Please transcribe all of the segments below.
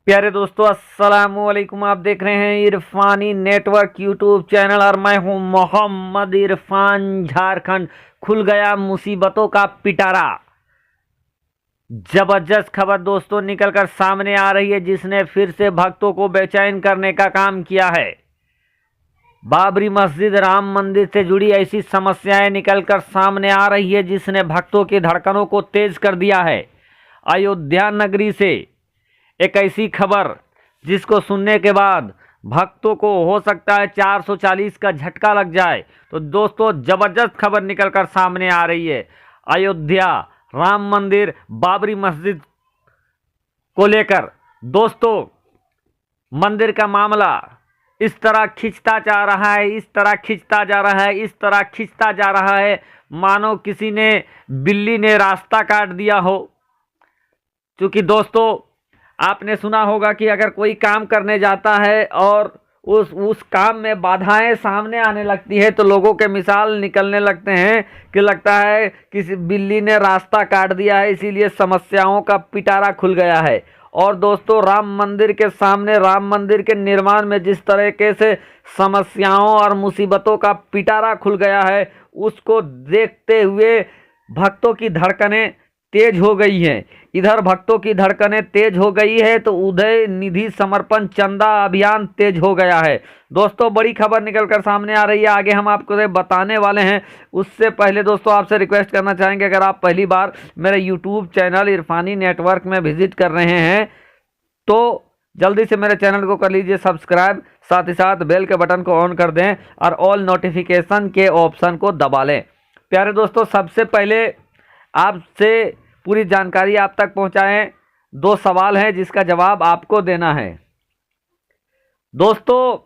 प्यारे दोस्तों, अस्सलाम वालेकुम। आप देख रहे हैं इरफानी नेटवर्क यूट्यूब चैनल और मैं हूं मोहम्मद इरफान। झारखंड खुल गया मुसीबतों का पिटारा। जबरदस्त खबर दोस्तों निकलकर सामने आ रही है, जिसने फिर से भक्तों को बेचैन करने का काम किया है। बाबरी मस्जिद, राम मंदिर से जुड़ी ऐसी समस्याएं निकलकर सामने आ रही है जिसने भक्तों की धड़कनों को तेज कर दिया है। अयोध्या नगरी से एक ऐसी खबर जिसको सुनने के बाद भक्तों को हो सकता है 440 का झटका लग जाए। तो दोस्तों, जबरदस्त खबर निकलकर सामने आ रही है। अयोध्या, राम मंदिर, बाबरी मस्जिद को लेकर दोस्तों मंदिर का मामला इस तरह खिंचता जा रहा है, इस तरह खिंचता जा रहा है, इस तरह खिंचता जा रहा है मानो किसी ने, बिल्ली ने रास्ता काट दिया हो। क्योंकि दोस्तों आपने सुना होगा कि अगर कोई काम करने जाता है और उस काम में बाधाएं सामने आने लगती है तो लोगों के मिसाल निकलने लगते हैं कि लगता है किसी बिल्ली ने रास्ता काट दिया है, इसीलिए समस्याओं का पिटारा खुल गया है। और दोस्तों, राम मंदिर के सामने, राम मंदिर के निर्माण में जिस तरीके से समस्याओं और मुसीबतों का पिटारा खुल गया है, उसको देखते हुए भक्तों की धड़कनें तेज हो गई हैं। इधर भक्तों की धड़कनें तेज हो गई है तो उदय निधि समर्पण चंदा अभियान तेज हो गया है। दोस्तों, बड़ी खबर निकलकर सामने आ रही है, आगे हम आपको बताने वाले हैं। उससे पहले दोस्तों आपसे रिक्वेस्ट करना चाहेंगे, अगर आप पहली बार मेरे यूट्यूब चैनल इरफानी नेटवर्क में विजिट कर रहे हैं तो जल्दी से मेरे चैनल को कर लीजिए सब्सक्राइब, साथ ही साथ बेल के बटन को ऑन कर दें और ऑल नोटिफिकेशन के ऑप्शन को दबा लें। प्यारे दोस्तों, सबसे पहले आपसे पूरी जानकारी आप तक पहुंचाएं। दो सवाल हैं जिसका जवाब आपको देना है। दोस्तों,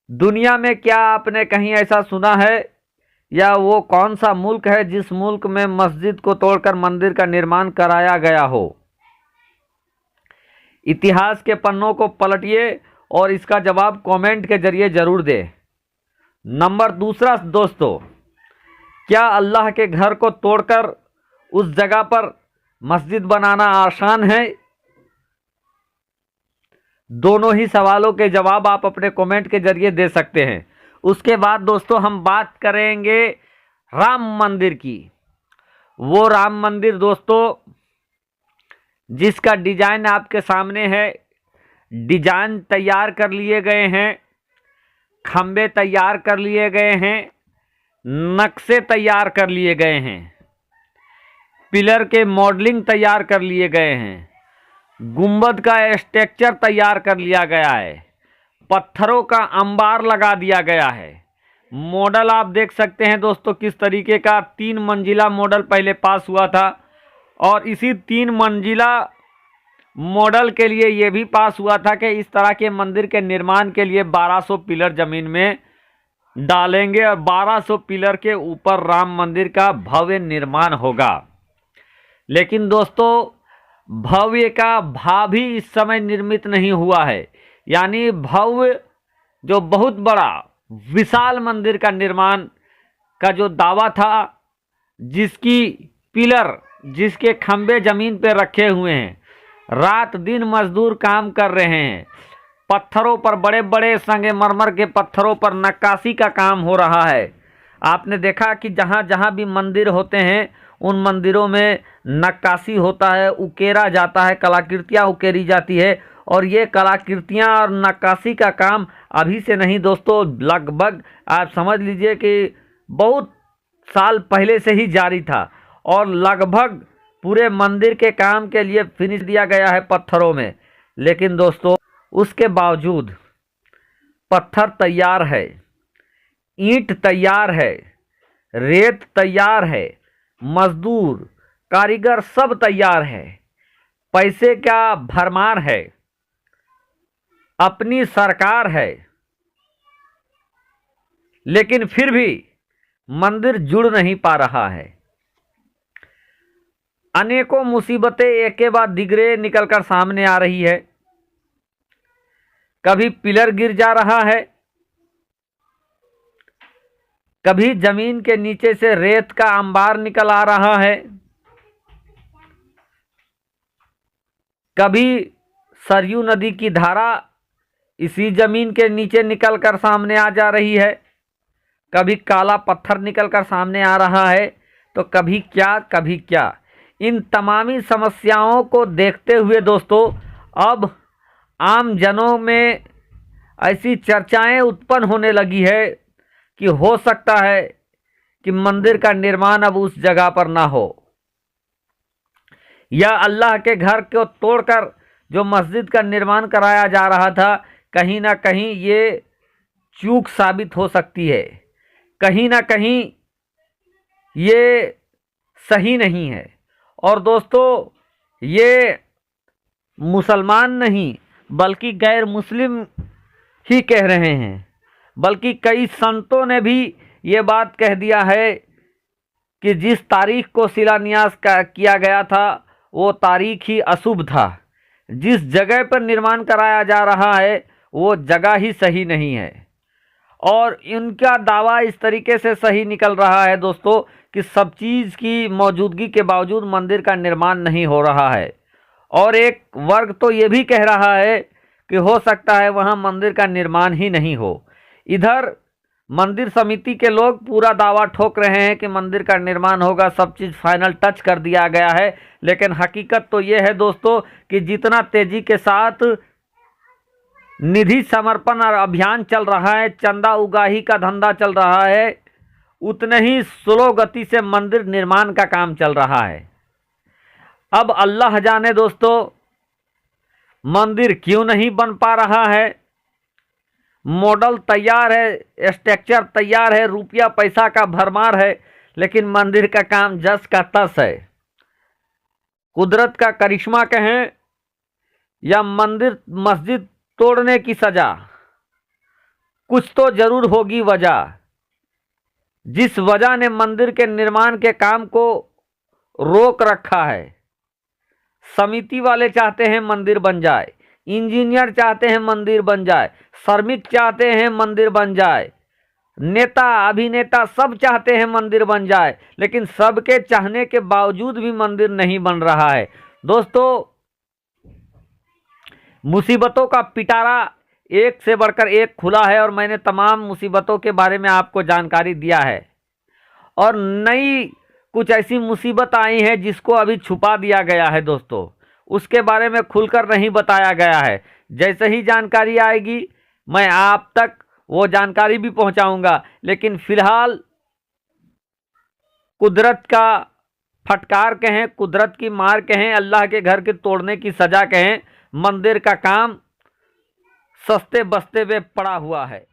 दुनिया में क्या आपने कहीं ऐसा सुना है, या वो कौन सा मुल्क है जिस मुल्क में मस्जिद को तोड़कर मंदिर का निर्माण कराया गया हो? इतिहास के पन्नों को पलटिए और इसका जवाब कमेंट के जरिए जरूर दें। नंबर दूसरा दोस्तों, क्या अल्लाह के घर को तोड़कर उस जगह पर मस्जिद बनाना आसान है? दोनों ही सवालों के जवाब आप अपने कमेंट के जरिए दे सकते हैं। उसके बाद दोस्तों हम बात करेंगे राम मंदिर की। वो राम मंदिर दोस्तों जिसका डिजाइन आपके सामने है, डिजाइन तैयार कर लिए गए हैं, खंबे तैयार कर लिए गए हैं, नक्शे तैयार कर लिए गए हैं, पिलर के मॉडलिंग तैयार कर लिए गए हैं, गुंबद का स्ट्रक्चर तैयार कर लिया गया है, पत्थरों का अंबार लगा दिया गया है। मॉडल आप देख सकते हैं दोस्तों किस तरीके का 3 मंजिला मॉडल पहले पास हुआ था, और इसी 3 मंजिला मॉडल के लिए ये भी पास हुआ था कि इस तरह के मंदिर के निर्माण के लिए 1200 पिलर जमीन में डालेंगे और 1200 पिलर के ऊपर राम मंदिर का भव्य निर्माण होगा। लेकिन दोस्तों, भव्य का भाव भी इस समय निर्मित नहीं हुआ है। यानी भव्य जो बहुत बड़ा विशाल मंदिर का निर्माण का जो दावा था, जिसकी पिलर, जिसके खंबे जमीन पर रखे हुए हैं, रात दिन मजदूर काम कर रहे हैं, पत्थरों पर, बड़े बड़े संगमरमर के पत्थरों पर नक्काशी का काम हो रहा है। आपने देखा कि जहाँ जहाँ भी मंदिर होते हैं उन मंदिरों में नक्काशी होता है, उकेरा जाता है, कलाकृतियाँ उकेरी जाती है। और ये कलाकृतियाँ और नक्काशी का काम अभी से नहीं दोस्तों, लगभग आप समझ लीजिए कि बहुत साल पहले से ही जारी था, और लगभग पूरे मंदिर के काम के लिए फिनिश दिया गया है पत्थरों में। लेकिन दोस्तों उसके बावजूद पत्थर तैयार है, ईंट तैयार है, रेत तैयार है, मजदूर, कारीगर सब तैयार है, पैसे का भरमार है, अपनी सरकार है, लेकिन फिर भी मंदिर जुड़ नहीं पा रहा है। अनेकों मुसीबतें एक के बाद दिगरे निकलकर सामने आ रही है। कभी पिलर गिर जा रहा है, कभी जमीन के नीचे से रेत का अंबार निकल आ रहा है, कभी सरयू नदी की धारा इसी जमीन के नीचे निकलकर सामने आ जा रही है, कभी काला पत्थर निकलकर सामने आ रहा है, तो कभी क्या कभी क्या। इन तमामी समस्याओं को देखते हुए दोस्तों अब आम जनों में ऐसी चर्चाएं उत्पन्न होने लगी है कि हो सकता है कि मंदिर का निर्माण अब उस जगह पर ना हो, या अल्लाह के घर को तोड़कर जो मस्जिद का निर्माण कराया जा रहा था, कहीं ना कहीं ये चूक साबित हो सकती है, कहीं ना कहीं ये सही नहीं है। और दोस्तों ये मुसलमान नहीं बल्कि गैर मुस्लिम ही कह रहे हैं, बल्कि कई संतों ने भी ये बात कह दिया है कि जिस तारीख को शिलान्यास किया गया था वो तारीख ही अशुभ था, जिस जगह पर निर्माण कराया जा रहा है वो जगह ही सही नहीं है। और इनका दावा इस तरीके से सही निकल रहा है दोस्तों कि सब चीज़ की मौजूदगी के बावजूद मंदिर का निर्माण नहीं हो रहा है। और एक वर्ग तो ये भी कह रहा है कि हो सकता है वहाँ मंदिर का निर्माण ही नहीं हो। इधर मंदिर समिति के लोग पूरा दावा ठोक रहे हैं कि मंदिर का निर्माण होगा, सब चीज़ फाइनल टच कर दिया गया है, लेकिन हकीकत तो ये है दोस्तों कि जितना तेज़ी के साथ निधि समर्पण और अभियान चल रहा है, चंदा उगाही का धंधा चल रहा है, उतने ही स्लो गति से मंदिर निर्माण का काम चल रहा है। अब अल्लाह जाने दोस्तों मंदिर क्यों नहीं बन पा रहा है। मॉडल तैयार है, स्ट्रक्चर तैयार है, रुपया पैसा का भरमार है, लेकिन मंदिर का काम जस का तस है। कुदरत का करिश्मा कहें या मंदिर मस्जिद तोड़ने की सजा, कुछ तो जरूर होगी वजह, जिस वजह ने मंदिर के निर्माण के काम को रोक रखा है। समिति वाले चाहते हैं मंदिर बन जाए, इंजीनियर चाहते हैं मंदिर बन जाए, श्रमिक चाहते हैं मंदिर बन जाए, नेता अभिनेता सब चाहते हैं मंदिर बन जाए, लेकिन सबके चाहने के बावजूद भी मंदिर नहीं बन रहा है। दोस्तों मुसीबतों का पिटारा एक से बढ़कर एक खुला है और मैंने तमाम मुसीबतों के बारे में आपको जानकारी दिया है। और नई कुछ ऐसी मुसीबत आई है जिसको अभी छुपा दिया गया है दोस्तों, उसके बारे में खुलकर नहीं बताया गया है। जैसे ही जानकारी आएगी मैं आप तक वो जानकारी भी पहुंचाऊंगा, लेकिन फिलहाल कुदरत का फटकार कहें, कुदरत की मार कहें, अल्लाह के घर के तोड़ने की सजा कहें, मंदिर का काम सस्ते बस्ते में पड़ा हुआ है।